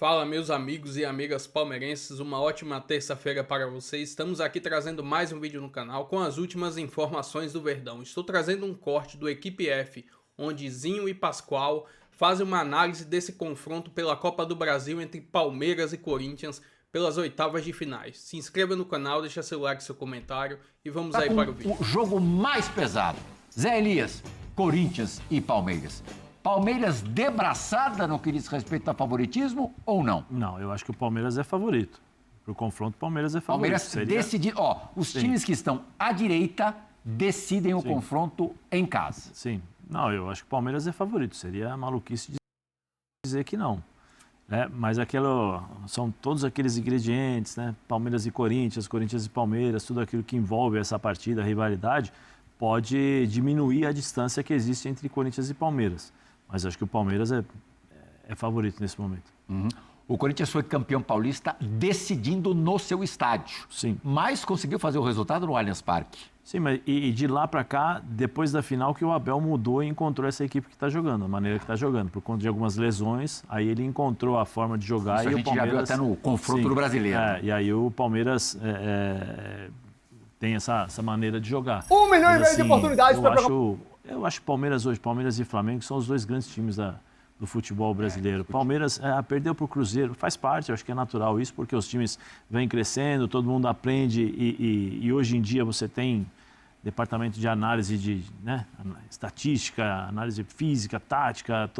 Fala, meus amigos e amigas palmeirenses, uma ótima terça-feira para vocês. Estamos aqui trazendo mais um vídeo no canal com as últimas informações do Verdão. Estou trazendo um corte do Equipe F, onde Zinho e Pascoal fazem uma análise desse confronto pela Copa do Brasil entre Palmeiras e Corinthians pelas oitavas de finais. Se inscreva no canal, deixa seu like, seu comentário e vamos aí para o vídeo. O jogo mais pesado. Zé Elias, Corinthians e Palmeiras. Palmeiras debraçada no que diz respeito ao favoritismo ou não? Não, eu acho que o Palmeiras é favorito. Para o confronto, o Palmeiras é favorito. Palmeiras decidido. Ó, os times que estão à direita decidem o confronto em casa. Sim. Não, eu acho que o Palmeiras é favorito. Seria maluquice dizer que não. Mas são todos aqueles ingredientes, né? Palmeiras e Corinthians, Corinthians e Palmeiras, tudo aquilo que envolve essa partida, a rivalidade, pode diminuir a distância que existe entre Corinthians e Palmeiras. Mas acho que o Palmeiras é favorito nesse momento. Uhum. O Corinthians foi campeão paulista decidindo no seu estádio. Sim. Mas conseguiu fazer o resultado no Allianz Parque. Sim, mas e de lá para cá, depois da final, que o Abel mudou e encontrou essa equipe que está jogando, a maneira que está jogando. Por conta de algumas lesões, aí ele encontrou a forma de jogar. Isso e a gente o Palmeiras já viu até no confronto do Brasileiro. E aí o Palmeiras tem essa maneira de jogar. 1 milhão e meio de oportunidades para jogar. Eu acho que Palmeiras hoje, Palmeiras e Flamengo, são os dois grandes times do futebol brasileiro. Palmeiras perdeu para o Cruzeiro, faz parte, eu acho que é natural isso, porque os times vêm crescendo, todo mundo aprende e hoje em dia você tem departamento de análise de estatística, análise física, tática,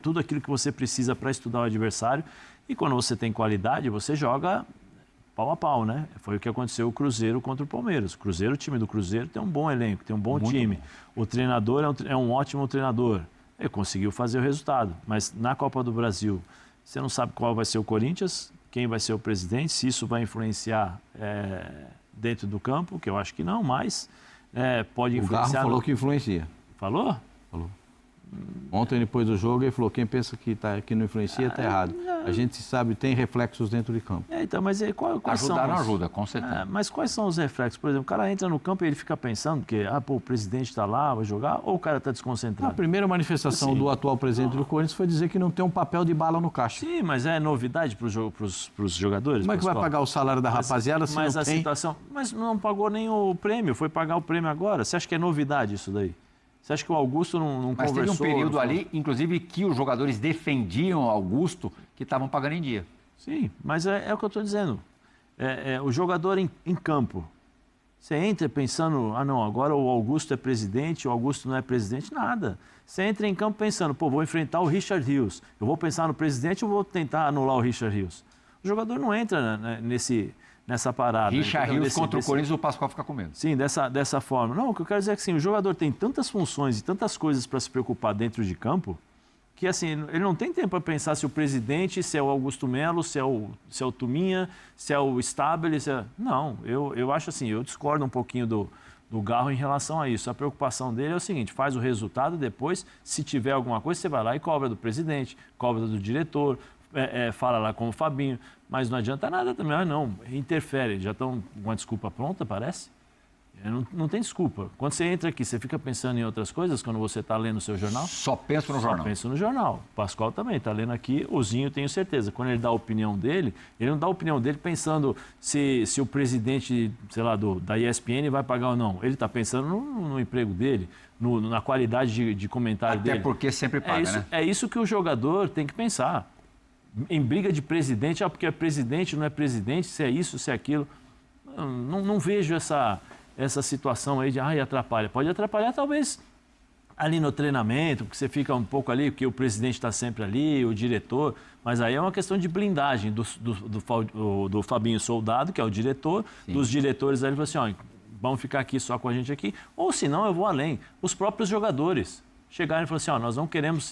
tudo aquilo que você precisa para estudar o adversário. E quando você tem qualidade, você joga pau a pau, né? Foi o que aconteceu o Cruzeiro contra o Palmeiras. O time do Cruzeiro tem um bom elenco, tem um bom time. O treinador é um ótimo treinador. Ele conseguiu fazer o resultado. Mas na Copa do Brasil, você não sabe qual vai ser o Corinthians, quem vai ser o presidente, se isso vai influenciar dentro do campo, que eu acho que não, mas pode influenciar. O Garro falou que influencia. Falou? Falou. Ontem, depois do jogo, ele falou: quem pensa que não influencia está errado. A gente sabe, tem reflexos dentro de campo. Então, mas quais são? Ajuda, com certeza. Mas quais são os reflexos? Por exemplo, o cara entra no campo e ele fica pensando que o presidente está lá, vai jogar, ou o cara está desconcentrado? A primeira manifestação do atual presidente do Corinthians foi dizer que não tem um papel de bala no caixa. Sim, mas é novidade para os jogadores? Como é que vai pagar o salário da rapaziada se não tem? Mas não pagou nem o prêmio, foi pagar o prêmio agora. Você acha que é novidade isso daí? Você acha que o Augusto não Mas conversou? Mas teve um período ali, inclusive, que os jogadores defendiam o Augusto, que estavam pagando em dia. Sim, mas é o que eu estou dizendo. O jogador em campo, você entra pensando, agora o Augusto é presidente, o Augusto não é presidente, nada. Você entra em campo pensando, vou enfrentar o Richard Rios. Eu vou pensar no presidente ou vou tentar anular o Richard Rios? O jogador não entra nessa parada. Richard Rios contra o Corinthians, o Pascoal fica com medo. Sim, dessa forma. Não, o que eu quero dizer é que o jogador tem tantas funções e tantas coisas para se preocupar dentro de campo que ele não tem tempo para pensar se o presidente, se é o Augusto Melo, se é o Tuminha, se é o Stabile. Não, eu acho assim, eu discordo um pouquinho do Garro em relação a isso. A preocupação dele é o seguinte: faz o resultado, depois, se tiver alguma coisa, você vai lá e cobra do presidente, cobra do diretor, fala lá com o Fabinho, mas não adianta nada também, interfere, já estão com uma desculpa pronta, parece? Não tem desculpa. Quando você entra aqui, você fica pensando em outras coisas quando você está lendo o seu jornal? Só penso no jornal. Só penso no jornal. O Pascoal também está lendo aqui, o Zinho, tenho certeza. Quando ele dá a opinião dele, ele não dá a opinião dele pensando se o presidente, sei lá, da ESPN vai pagar ou não. Ele está pensando no emprego dele, na qualidade de comentário dele. Até porque sempre paga, né? É isso que o jogador tem que pensar. Em briga de presidente, porque é presidente, não é presidente, se é isso, se é aquilo. Não vejo essa situação aí de atrapalha. Pode atrapalhar talvez ali no treinamento, porque você fica um pouco ali, porque o presidente está sempre ali, o diretor, mas aí é uma questão de blindagem do Fabinho Soldado, que é o diretor, sim, dos diretores ali, assim, vamos ficar aqui só com a gente aqui, ou senão eu vou além. Os próprios jogadores chegarem e falar assim, nós não queremos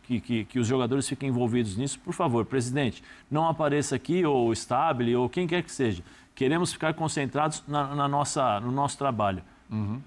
que os jogadores fiquem envolvidos nisso, por favor, presidente, não apareça aqui, ou Stabile, ou quem quer que seja. Queremos ficar concentrados no nosso trabalho. Uhum.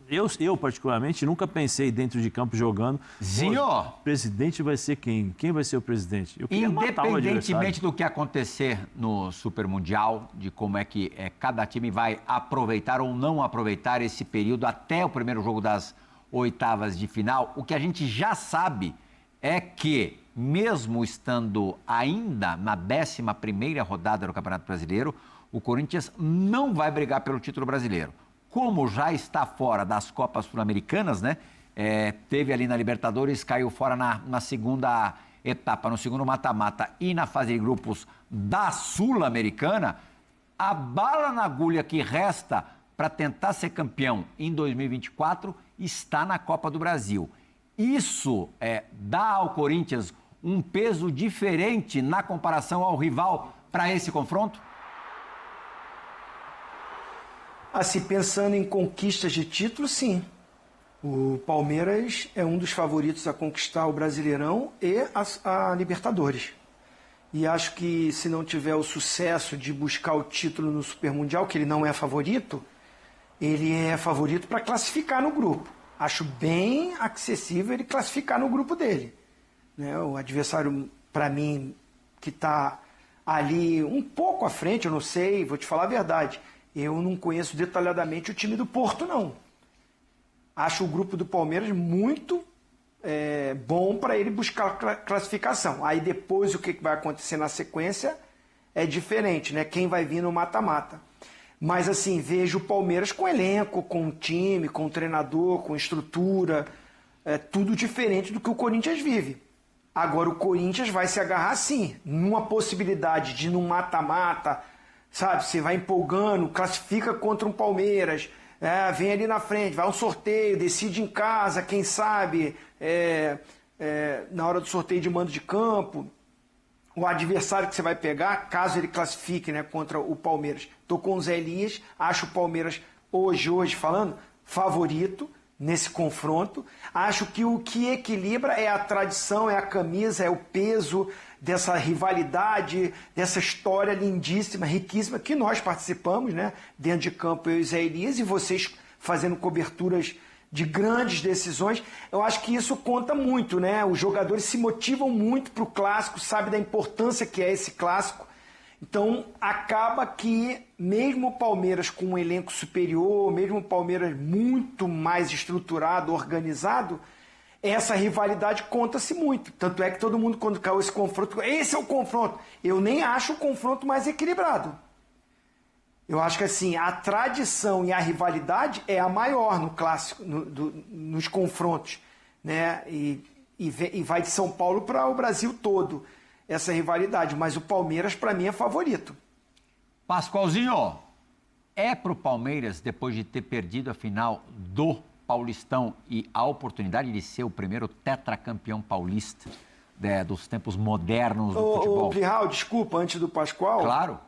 Eu, particularmente, nunca pensei dentro de campo jogando. Zinho! O presidente vai ser quem? Quem vai ser o presidente? Eu queria matar o adversário. Independentemente do que acontecer no Super Mundial, de como é que cada time vai aproveitar ou não aproveitar esse período até o primeiro jogo das oitavas de final, o que a gente já sabe é que mesmo estando ainda na 11ª rodada do Campeonato Brasileiro, o Corinthians não vai brigar pelo título brasileiro. Como já está fora das Copas Sul-Americanas, né? Teve ali na Libertadores, caiu fora na segunda etapa, no segundo mata-mata e na fase de grupos da Sul-Americana, a bala na agulha que resta para tentar ser campeão em 2024 está na Copa do Brasil. Isso dá ao Corinthians um peso diferente na comparação ao rival para esse confronto? Assim, pensando em conquistas de título, sim. O Palmeiras é um dos favoritos a conquistar o Brasileirão e a Libertadores. E acho que se não tiver o sucesso de buscar o título no Supermundial, que ele não é favorito, ele é favorito para classificar no grupo. Acho bem acessível ele classificar no grupo dele. Né? O adversário, para mim, que está ali um pouco à frente, eu não sei, vou te falar a verdade, eu não conheço detalhadamente o time do Porto, não. Acho o grupo do Palmeiras muito bom para ele buscar classificação. Aí depois o que vai acontecer na sequência é diferente, né? Quem vai vir no mata-mata. Mas assim, vejo o Palmeiras com elenco, com time, com treinador, com estrutura, tudo diferente do que o Corinthians vive. Agora o Corinthians vai se agarrar sim, numa possibilidade de num mata-mata, sabe? Você vai empolgando, classifica contra um Palmeiras, vem ali na frente, vai um sorteio, decide em casa, quem sabe, na hora do sorteio de mando de campo, o adversário que você vai pegar, caso ele classifique, né, contra o Palmeiras. Estou com o Zé Elias, acho o Palmeiras, hoje falando, favorito nesse confronto. Acho que o que equilibra é a tradição, é a camisa, é o peso dessa rivalidade, dessa história lindíssima, riquíssima, que nós participamos, né? Dentro de campo, eu e Zé Elias, e vocês fazendo coberturas de grandes decisões. Eu acho que isso conta muito, né? Os jogadores se motivam muito para o clássico, sabe da importância que é esse clássico. Então, acaba que, mesmo o Palmeiras com um elenco superior, mesmo o Palmeiras muito mais estruturado, organizado, essa rivalidade conta-se muito. Tanto é que todo mundo, quando caiu esse confronto, esse é o confronto. Eu nem acho o confronto mais equilibrado. Eu acho que assim, a tradição e a rivalidade é a maior no clássico, nos confrontos, né? E vai de São Paulo para o Brasil todo, essa rivalidade. Mas o Palmeiras, para mim, é favorito. Pascoalzinho, pro Palmeiras, depois de ter perdido a final do Paulistão e a oportunidade de ser o primeiro tetracampeão paulista dos tempos modernos do futebol? Plihal, desculpa, antes do Pascoal. Claro.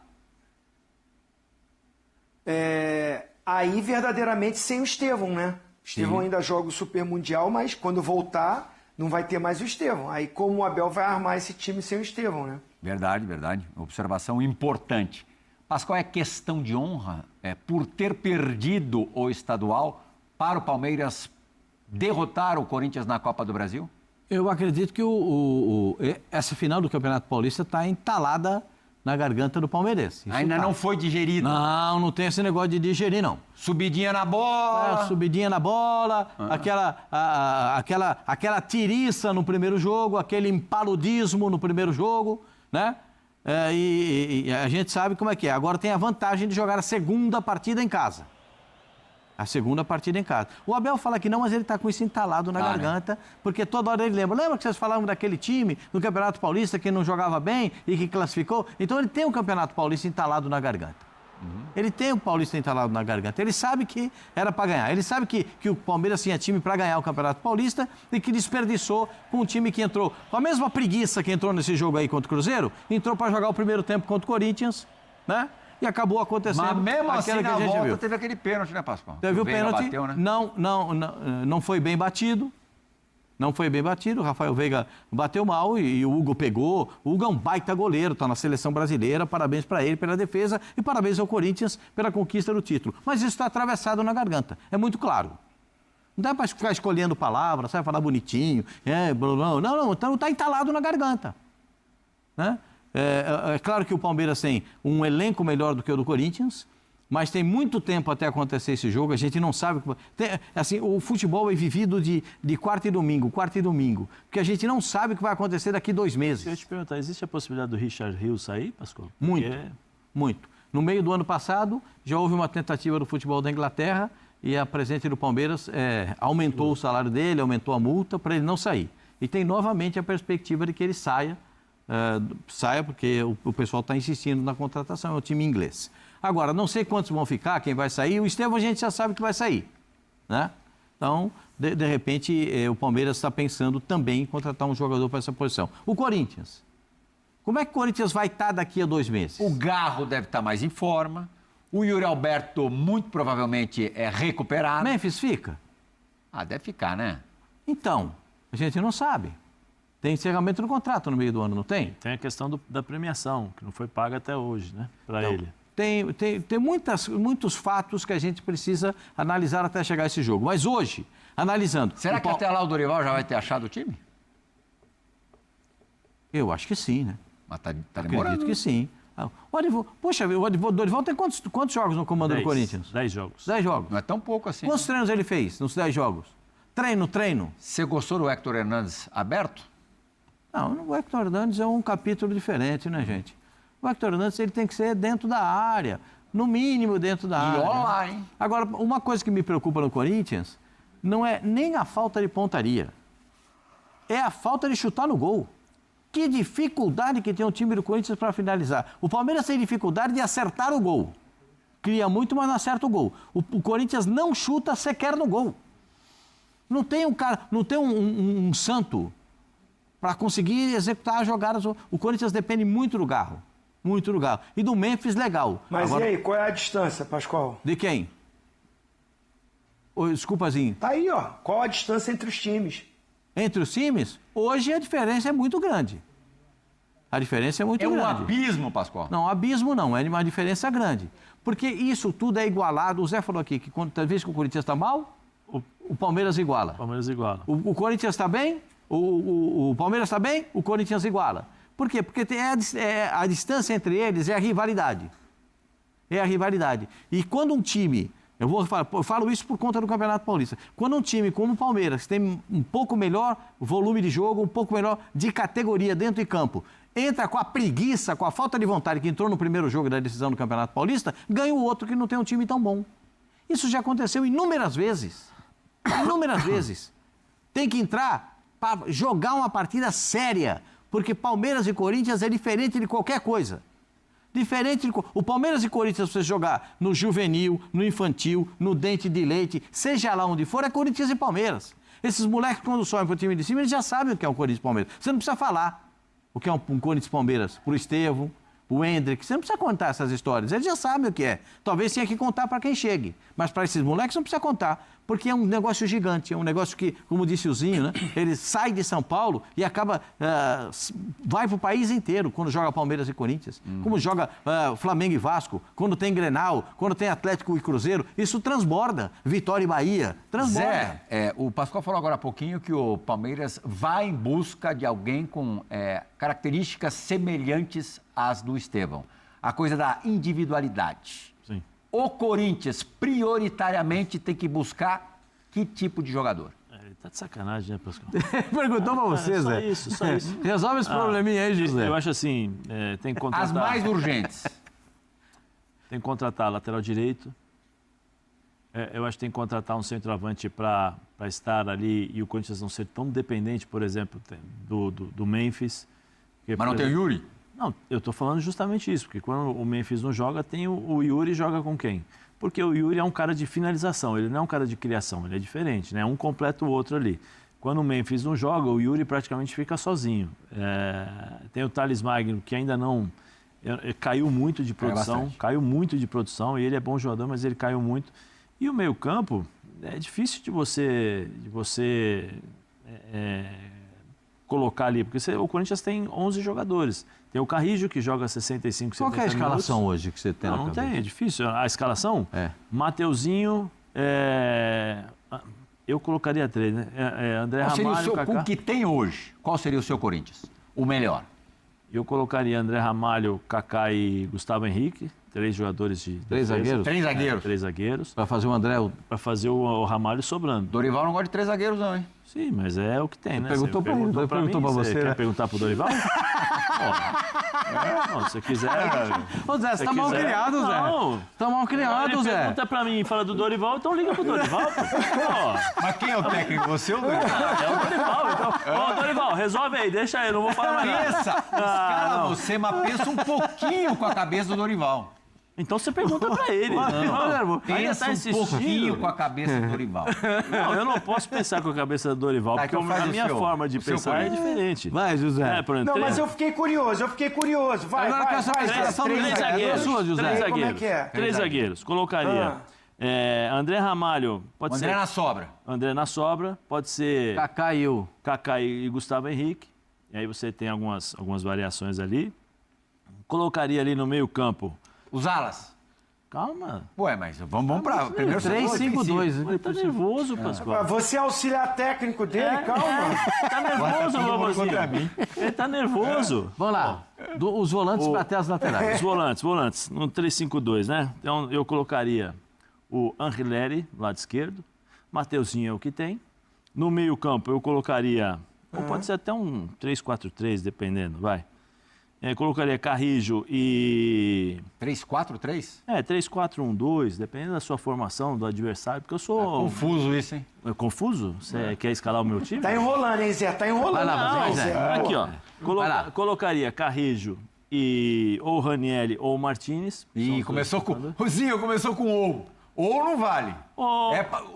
Aí, verdadeiramente, sem o Estevão, né? Estevão ainda joga o Super Mundial, mas quando voltar, não vai ter mais o Estevão. Aí, como o Abel vai armar esse time sem o Estevão, né? Verdade, verdade. Observação importante. Pascoal, é questão de honra por ter perdido o estadual para o Palmeiras derrotar o Corinthians na Copa do Brasil? Eu acredito que essa final do Campeonato Paulista está entalada na garganta do palmeirense. Ainda não foi digerida? Não tem esse negócio de digerir, não. Subidinha na bola. Subidinha na bola, aquela tiriça no primeiro jogo, aquele impaludismo no primeiro jogo, né? E a gente sabe como é que é. Agora tem a vantagem de jogar a segunda partida em casa. A segunda partida em casa. O Abel fala que não, mas ele está com isso entalado na garganta, porque toda hora ele lembra. Lembra que vocês falavam daquele time no Campeonato Paulista que não jogava bem e que classificou? Então ele tem o Campeonato Paulista entalado na garganta. Ele tem o Paulista entalado na garganta. Ele sabe que era para ganhar. Ele sabe que o Palmeiras tinha time para ganhar o Campeonato Paulista e que desperdiçou com um time que entrou com a mesma preguiça que entrou nesse jogo aí contra o Cruzeiro, entrou para jogar o primeiro tempo contra o Corinthians, né? E acabou acontecendo. Mas mesmo assim, que na a gente volta, viu. teve aquele pênalti, né, Pascoal? Teve o pênalti, bateu, né? não foi bem batido. Não foi bem batido, o Rafael Veiga bateu mal e o Hugo pegou. O Hugo é um baita goleiro, está na seleção brasileira, parabéns para ele pela defesa e parabéns ao Corinthians pela conquista do título. Mas isso está atravessado na garganta, é muito claro. Não dá para ficar escolhendo palavras, sabe, falar bonitinho, não, então está entalado na garganta, né? É claro que o Palmeiras tem um elenco melhor do que o do Corinthians, Mas tem muito tempo até acontecer esse jogo, a gente não sabe... assim, o futebol é vivido de quarta e domingo, porque a gente não sabe o que vai acontecer daqui 2 meses. Eu ia te perguntar, existe a possibilidade do Richard Hill sair, Pascoal? Muito. No meio do ano passado, já houve uma tentativa do futebol da Inglaterra e a presidente do Palmeiras aumentou o salário dele, aumentou a multa para ele não sair. E tem novamente a perspectiva de que ele saia porque o pessoal está insistindo na contratação, é o time inglês. Agora, não sei quantos vão ficar, quem vai sair. O Estevão a gente já sabe que vai sair, né? Então, de repente, o Palmeiras está pensando também em contratar um jogador para essa posição. O Corinthians. Como é que o Corinthians vai estar daqui a 2 meses? O Garro deve estar mais em forma. O Yuri Alberto, muito provavelmente, é recuperado. Memphis fica? Deve ficar, né? Então, a gente não sabe. Tem encerramento do contrato no meio do ano, não tem? Tem a questão da premiação, que não foi paga até hoje, né? Para ele. Tem muitos fatos que a gente precisa analisar até chegar a esse jogo. Mas hoje, analisando... Será que até lá o Dorival já vai ter achado o time? Eu acho que sim, né? Mas tá demorando. Acredito que sim. O Dorival tem quantos jogos no comando do Corinthians? 10 jogos. 10 jogos. Não é tão pouco assim. Quantos treinos ele fez nos 10 jogos? Treino. Você gostou do Héctor Hernandes aberto? Não, o Héctor Hernandes é um capítulo diferente, né, gente? O Héctor Hernandes ele tem que ser dentro da área, no mínimo dentro da área. E olha lá, hein? Agora, uma coisa que me preocupa no Corinthians não é nem a falta de pontaria, é a falta de chutar no gol. Que dificuldade que tem o time do Corinthians para finalizar. O Palmeiras tem dificuldade de acertar o gol. Cria muito, mas não acerta o gol. O Corinthians não chuta sequer no gol. Não tem um santo para conseguir executar as jogadas. O Corinthians depende muito do Garro. Muito do Garro. E do Memphis, legal. Mas agora, e aí, qual é a distância, Pascoal? De quem? Desculpazinho. Tá aí, ó. Qual a distância entre os times? Entre os times, hoje a diferença é muito grande. A diferença é muito grande. É um abismo, Pascoal. Não, abismo não, é uma diferença grande. Porque isso tudo é igualado. O Zé falou aqui que quando vez que o Corinthians está mal, o Palmeiras iguala. O Palmeiras iguala. O Corinthians está bem, o Palmeiras está bem, o Corinthians iguala. Por quê? Porque a distância entre eles é a rivalidade. É a rivalidade. E quando um time... Eu falo isso por conta do Campeonato Paulista. Quando um time como o Palmeiras tem um pouco melhor volume de jogo, um pouco melhor de categoria dentro de campo, entra com a preguiça, com a falta de vontade que entrou no primeiro jogo da decisão do Campeonato Paulista, ganha o outro que não tem um time tão bom. Isso já aconteceu inúmeras vezes. Inúmeras vezes. Tem que entrar para jogar uma partida séria, porque Palmeiras e Corinthians é diferente de qualquer coisa. O Palmeiras e Corinthians, você jogar no juvenil, no infantil, no dente de leite, seja lá onde for, é Corinthians e Palmeiras. Esses moleques, quando sobem para o time de cima, eles já sabem o que é um Corinthians e Palmeiras. Você não precisa falar o que é um Corinthians e Palmeiras para o Estevão, o Hendrick. Você não precisa contar essas histórias. Eles já sabem o que é. Talvez tenha que contar para quem chegue. Mas para esses moleques não precisa contar. Porque é um negócio gigante, é um negócio que, como disse o Zinho, né? Ele sai de São Paulo e acaba, vai para o país inteiro quando joga Palmeiras e Corinthians, como joga Flamengo e Vasco, quando tem Grenal, quando tem Atlético e Cruzeiro, isso transborda, Vitória e Bahia, transborda. Zé, o Pascoal falou agora há pouquinho que o Palmeiras vai em busca de alguém com características semelhantes às do Estevão, a coisa da individualidade. Sim. O Corinthians, prioritariamente, tem que buscar que tipo de jogador? Ele tá de sacanagem, né, Pascoal? Perguntou pra você, Zé. Só isso. Resolve esse probleminha aí, José. Eu acho assim, tem que contratar... As mais urgentes. Tem que contratar lateral direito. Eu acho que tem que contratar um centroavante para estar ali e o Corinthians não ser tão dependente, por exemplo, do Memphis. Mas não tem o Yuri? Não, eu estou falando justamente isso, porque quando o Memphis não joga, tem o Yuri joga com quem? Porque o Yuri é um cara de finalização, ele não é um cara de criação, ele é diferente, né? Um completa o outro ali. Quando o Memphis não joga, o Yuri praticamente fica sozinho. Tem o Thales Magno, que ainda não... caiu muito de produção, e ele é bom jogador, mas ele caiu muito. E o meio-campo, é difícil de você colocar ali, porque o Corinthians tem 11 jogadores. Tem o Carrijo, que joga 65, 70 Qual que é a escalação minutos. hoje que você tem na Não cabeça? tem, é difícil. A escalação? Mateuzinho, eu colocaria 3, né? André Qual seria Ramalho, o seu, Kaká. com o que tem hoje, qual seria o seu Corinthians? O melhor? Eu colocaria André Ramalho, Kaká e Gustavo Henrique, 3 jogadores de Três defesa. zagueiros? 3 zagueiros. 3 zagueiros, Para fazer o André... para fazer o Ramalho sobrando. Dorival não gosta de 3 zagueiros, não, hein? Sim, mas é o que tem, né? perguntou pra mim, perguntou perguntou mim, pra você, quer né? perguntar pro Dorival? Não, se você quiser... Ô, Zé, você tá mal quiser- criado, Zé. Não. Tá mal criado, Ele Zé. pergunta pra mim e fala do Dorival, então liga pro Dorival. Pô. Ó, Mas quem é o técnico? Você ou o Dorival? é o Dorival, então... Ô, Dorival, resolve aí, deixa aí, não vou falar mais nada. Pensa! Escala você, mas pensa um pouquinho com a cabeça do Dorival. Então você pergunta pra ele. Não, ainda Pensa tá um pouquinho insistindo. com a cabeça do Dorival. Não, eu não posso pensar com a cabeça do Dorival, Tá, porque então faz a o minha seu. forma de O seu pensar é Corinthians. diferente. Vai, José. Por exemplo, Não, mas três- eu fiquei curioso. Vai, Agora eu quero saber a Zé. escalação do Três José. zagueiros. Sua, José. Três Como é zagueiros. que é? Três zagueiros. Colocaria André Ramalho, pode André ser na sobra. André na sobra, pode ser Kaká e eu. Kaká e Gustavo Henrique. E aí você tem algumas variações ali. Colocaria ali no meio campo. Os alas. Calma. Ué, mas vamos pra primeiro 3-5-2. Ele tá nervoso, Pascoal. Você é auxiliar técnico dele, calma. Tá nervoso, Vovozinho. Ele tá nervoso. Vamos lá. Os volantes para até as laterais. Os volantes, no 3-5-2, né? Então eu colocaria o Angeleri, do lado esquerdo. Mateuzinho é o que tem. No meio-campo eu colocaria. Ou pode ser até um 3-4-3, dependendo, vai. Colocaria Carrijo e. 3-4-3? 3-4-1-2, dependendo da sua formação, do adversário, porque eu sou. Confuso isso, hein? É confuso? Você quer escalar o meu time? Tá enrolando, hein, Zé? Tá enrolando. Vai lá, Não, Zé. aqui, ó. Vai lá. Colocaria Carrijo e ou Ranieri ou Martinez. Ih, começou com... Rosinho, começou com ou. Ou não vale.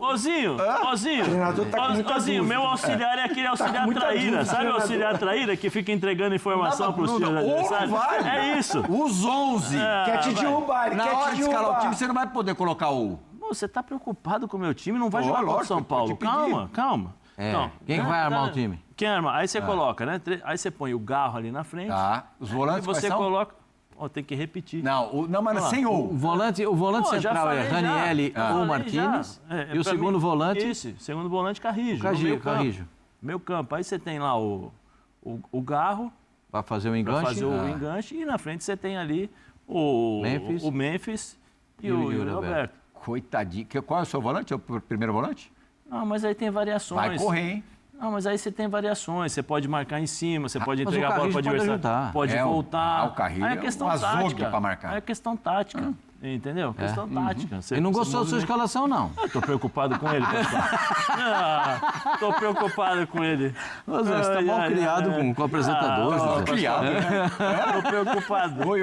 Ozinho, O treinador tá com muita Ozinho, dúvida. meu auxiliar é aquele auxiliar muita traíra. dúvida, Sabe o treinador. auxiliar traíra que fica entregando informação para os times Ou não adversários? vale. É isso. Os 11. Quer te derrubar, ele Na quer hora te de escalar o derrubar. time, você não vai poder colocar ou. Pô, você tá preocupado com o meu time? Não vai Pô, jogar contra o lógico, São Paulo. eu te pedi. Calma. Então, Quem vai armar o time? Quem arma? Aí você coloca, né? Aí você põe o Garro ali na frente. Tá. Os E volantes você quais são? coloca... Ó, tem que repetir. Não, mas Olha lá. sem O ou. volante Pô, já central é falei já. Ranieri Já ou falei Martinez. já. E o pra segundo mim, volante, Isso, segundo volante, Carrijo. Carrijo. Meu campo. Aí você tem lá o Garro Para fazer o para enganche. fazer o enganche. E na frente você tem ali o Memphis. Memphis e E o o Yuri Roberto. Coitadinho. Qual é o seu volante? É o primeiro volante? Não, mas aí tem variações. Vai correr, hein? Não, mas aí você tem variações. Você pode marcar em cima, você pode mas entregar o a bola para o Carrijo pode adversário. ajudar. Pode voltar. O Carrijo Aí é um açougue pra marcar. Aí é questão tática. Entendeu? Questão tática. Você- Ele não você gostou da sua movimenta- escalação, não. Eu tô preocupado com ele, Pascoal. Tô preocupado com ele. Ô, Zé, você tá mal criado com o apresentador, José. Criado, né? Tô preocupado. Pô,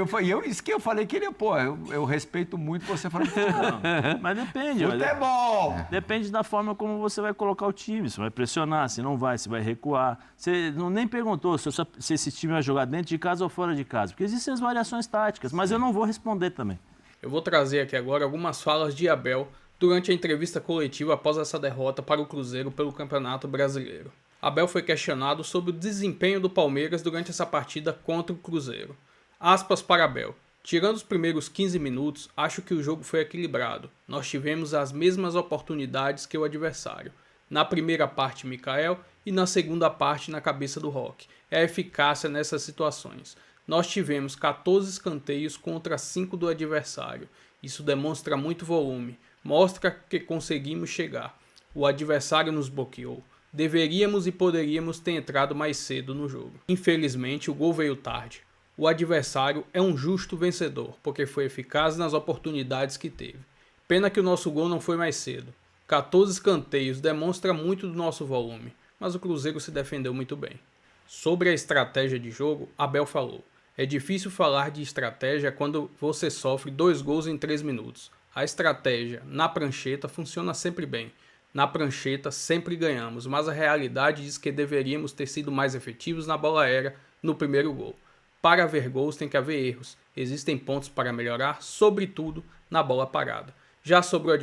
isso que eu falei que ele, pô, eu respeito muito você falando futebol. Mas depende. olha. Futebol! Depende da forma como você vai colocar o time. Você vai pressionar, se não vai, se vai recuar. Você nem perguntou se esse time vai jogar dentro de casa ou fora de casa. Porque existem as variações táticas, mas eu não vou responder também. Eu vou trazer aqui agora algumas falas de Abel durante a entrevista coletiva após essa derrota para o Cruzeiro pelo Campeonato Brasileiro. Abel foi questionado sobre o desempenho do Palmeiras durante essa partida contra o Cruzeiro. Aspas para Abel. Tirando os primeiros 15 minutos, acho que o jogo foi equilibrado. Nós tivemos as mesmas oportunidades que o adversário. Na primeira parte, Mikael, e na segunda parte, na cabeça do Roque. É a eficácia nessas situações. Nós tivemos 14 escanteios contra 5 do adversário. Isso demonstra muito volume. Mostra que conseguimos chegar. O adversário nos bloqueou. Deveríamos e poderíamos ter entrado mais cedo no jogo. Infelizmente, o gol veio tarde. O adversário é um justo vencedor, porque foi eficaz nas oportunidades que teve. Pena que o nosso gol não foi mais cedo. 14 escanteios demonstra muito do nosso volume, mas o Cruzeiro se defendeu muito bem. Sobre a estratégia de jogo, Abel falou: é difícil falar de estratégia quando você sofre 2 gols em 3 minutos. A estratégia na prancheta funciona sempre bem. Na prancheta sempre ganhamos, mas a realidade diz que deveríamos ter sido mais efetivos na bola aérea no primeiro gol. Para haver gols tem que haver erros. Existem pontos para melhorar, sobretudo na bola parada. Já sobre o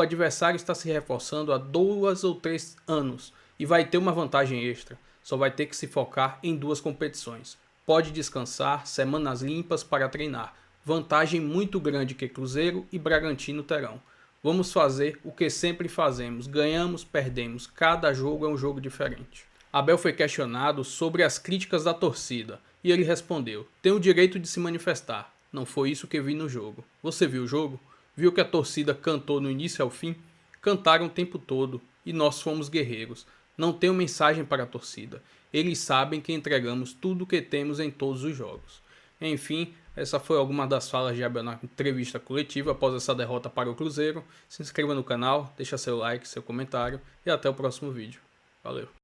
adversário está se reforçando há 2 ou 3 anos e vai ter uma vantagem extra. Só vai ter que se focar em 2 competições. Pode descansar, semanas limpas para treinar. Vantagem muito grande que Cruzeiro e Bragantino terão. Vamos fazer o que sempre fazemos. Ganhamos, perdemos. Cada jogo é um jogo diferente. Abel foi questionado sobre as críticas da torcida E ele respondeu: tenho o direito de se manifestar. Não foi isso que vi no jogo. Você viu o jogo? Viu que a torcida cantou no início ao fim? Cantaram o tempo todo. E nós fomos guerreiros. Não tenho mensagem para a torcida. Eles sabem que entregamos tudo o que temos em todos os jogos. Enfim, essa foi alguma das falas de Abel na entrevista coletiva após essa derrota para o Cruzeiro. Se inscreva no canal, deixa seu like, seu comentário e até o próximo vídeo. Valeu!